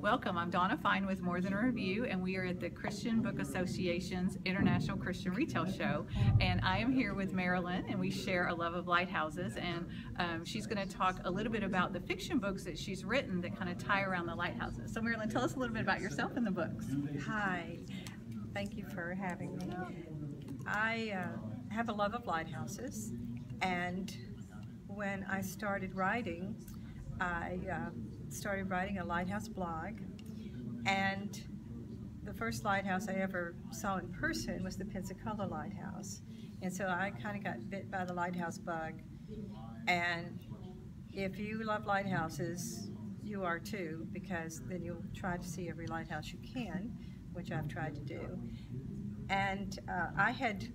Welcome, I'm Donna Fine with More Than a Review, and we are at the Christian Book Association's International Christian Retail Show. And I am here with Marilyn, and we share a love of lighthouses. And she's going to talk a little bit about the fiction books that she's written that kind of tie around the lighthouses. So Marilyn, tell us a little bit about yourself and the books. Hi, thank you for having me. I have a love of lighthouses, and when I started writing, I started writing a lighthouse blog, and the first lighthouse I ever saw in person was the Pensacola Lighthouse, and so I kind of got bit by the lighthouse bug. And if you love lighthouses, you are too, because then you'll try to see every lighthouse you can, which I've tried to do. And I had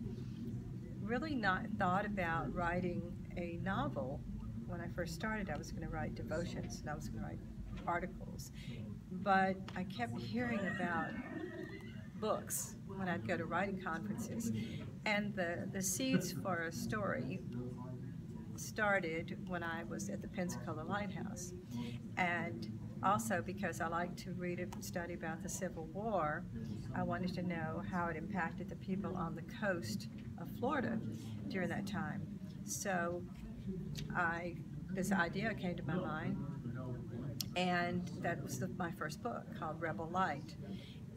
really not thought about writing a novel. When I first started, I was going to write devotions and I was going to write articles, but I kept hearing about books when I'd go to writing conferences, and the seeds for a story started when I was at the Pensacola Lighthouse. And also because I like to read and study about the Civil War, I wanted to know how it impacted the people on the coast of Florida during that time. So this idea came to my mind, and that was my first book, called Rebel Light.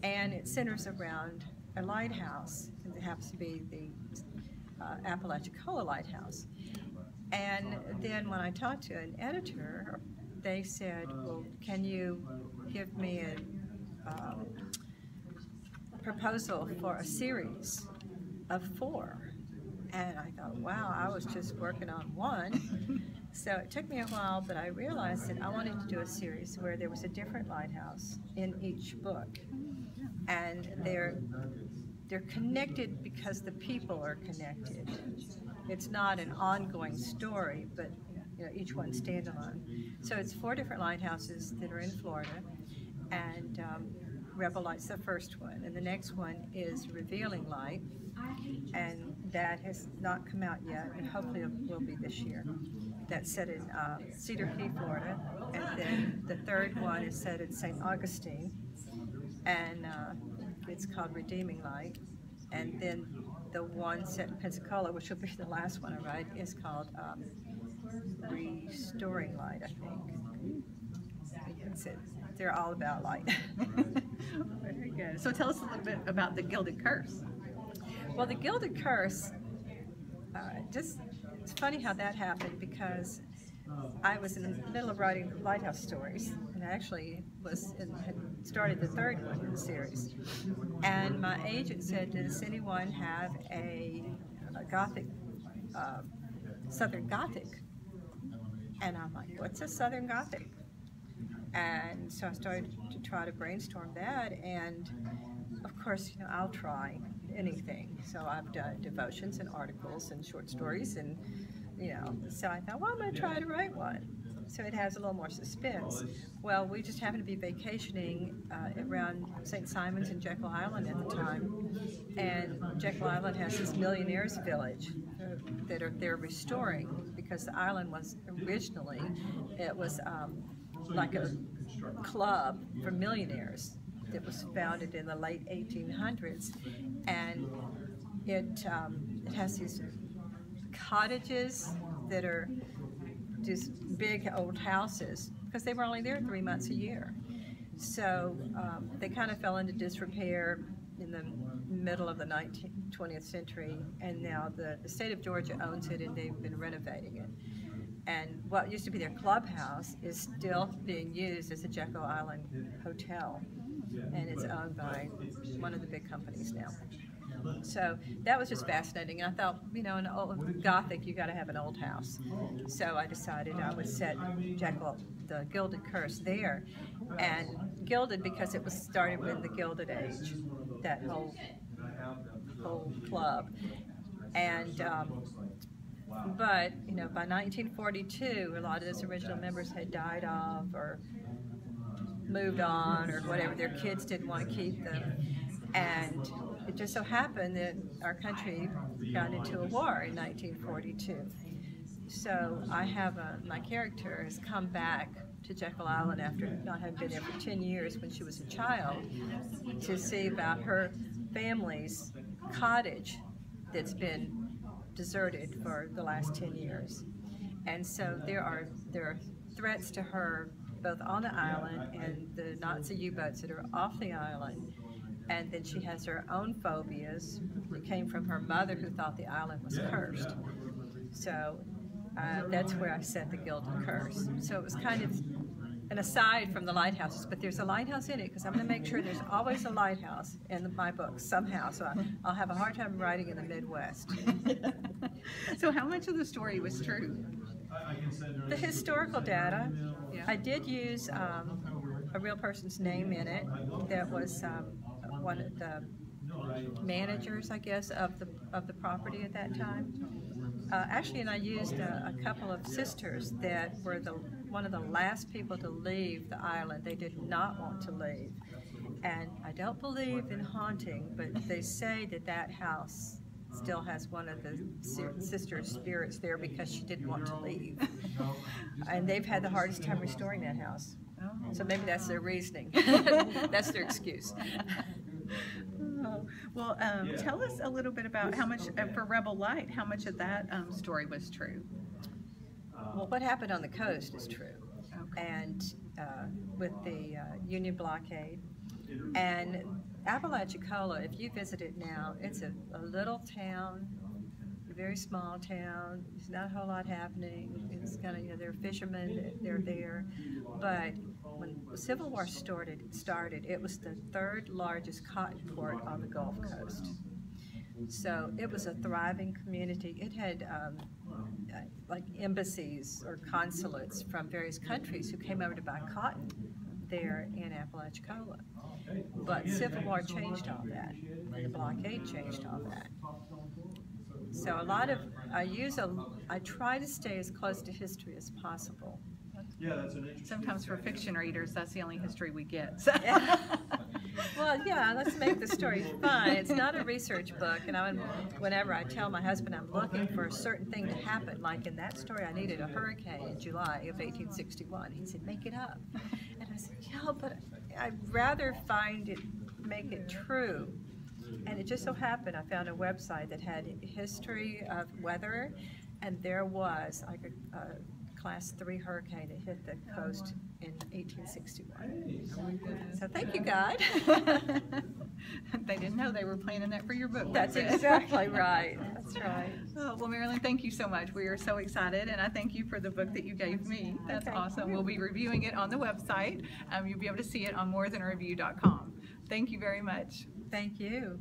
And it centers around a lighthouse. It happens to be the Apalachicola Lighthouse. And then when I talked to an editor, they said, well, can you give me a proposal for a series of 4? And I thought, wow, I was just working on one. So it took me a while, but I realized that I wanted to do a series where there was a different lighthouse in each book. And they're connected because the people are connected. It's not an ongoing story, but each one standalone. So it's 4 different lighthouses that are in Florida, and Rebel Light's the first one, and the next one is Revealing Light, and that has not come out yet, and hopefully it will be this year. That's set in Cedar Key, Florida, and then the third one is set in St. Augustine, and it's called Redeeming Light, and then the one set in Pensacola, which will be the last one I write, is called Restoring Light, I think. They're all about light. Very good. So tell us a little bit about the Gilded Curse. Well, the Gilded Curse, it's funny how that happened, because I was in the middle of writing lighthouse stories, and I actually had started the 3rd one in the series. And my agent said, does anyone have a Gothic, Southern Gothic? And I'm like, what's a Southern Gothic? And so I started to try to brainstorm that, and of course, I'll try anything. So I've done devotions and articles and short stories, and so I thought, well, I'm going to try to write one. So it has a little more suspense. Well, we just happened to be vacationing around St. Simon's and Jekyll Island at the time, and Jekyll Island has this millionaires village that they're restoring, because the island was originally, it was like a club for millionaires that was founded in the late 1800s, and it has these cottages that are just big old houses, because they were only there 3 months a year. So they kind of fell into disrepair in the middle of the 20th century, and now the state of Georgia owns it, and they've been renovating it. And what used to be their clubhouse is still being used as a Jekyll Island hotel, and it's owned by one of the big companies now. So that was just fascinating, and I thought, in old Gothic, you got to have an old house. So I decided I would set Jekyll, the Gilded Curse, there, and gilded because it was started with the Gilded Age, that whole club, and. But, by 1942, a lot of those original members had died off or moved on, or whatever. Their kids didn't want to keep them. And it just so happened that our country got into a war in 1942. So I have my character has come back to Jekyll Island after not having been there for 10 years when she was a child to see about her family's cottage that's been deserted for the last 10 years. And so there are threats to her both on the island and the Nazi U-boats that are off the island. And then she has her own phobias that came from her mother, who thought the island was cursed. So that's where I set the Gilded Curse. So it was kind of an aside from the lighthouses, but there's a lighthouse in it because I'm going to make sure there's always a lighthouse in my books somehow. So I'll have a hard time writing in the Midwest. So how much of the story was true? The historical data, I did use a real person's name in it that was one of the managers, I guess, of the property at that time. Actually, and I used a couple of sisters that were one of the last people to leave the island. They did not want to leave. And I don't believe in haunting, but they say that house still has one of the sister's spirits there because she didn't want to leave. And they've had the hardest time restoring that house. So maybe that's their reasoning. That's their excuse. Well, tell us a little bit about how much, for Rebel Light, how much of that story was true? Well, what happened on the coast is true. Okay. And with the Union blockade. And Apalachicola, if you visit it now, it's a little town, a very small town. There's not a whole lot happening. It's kind of, there are fishermen, they're there. But when the Civil War started, it was the third largest cotton port on the Gulf Coast. So it was a thriving community. It had like embassies or consulates from various countries who came over to buy cotton there in Apalachicola. But Civil War changed all that, and the blockade changed all that. So a lot of, I try to stay as close to history as possible. Yeah, that's an interesting. Sometimes for fiction readers, that's the only history we get. So. Yeah. Well, yeah, let's make the story fun. It's not a research book, and whenever I tell my husband I'm looking for a certain thing to happen, like in that story I needed a hurricane in July of 1861, he said, make it up. And I said, yeah, but I'd rather make it true. And it just so happened I found a website that had history of weather, and there was like a Class 3 hurricane that hit the coast in 1861. So thank you, God. They didn't know they were planning that for your book. That's exactly right. That's right. Oh, well, Marilyn, thank you so much. We are so excited, and I thank you for the book that you gave me. That's awesome. We'll be reviewing it on the website. You'll be able to see it on morethanareview.com. Thank you very much. Thank you.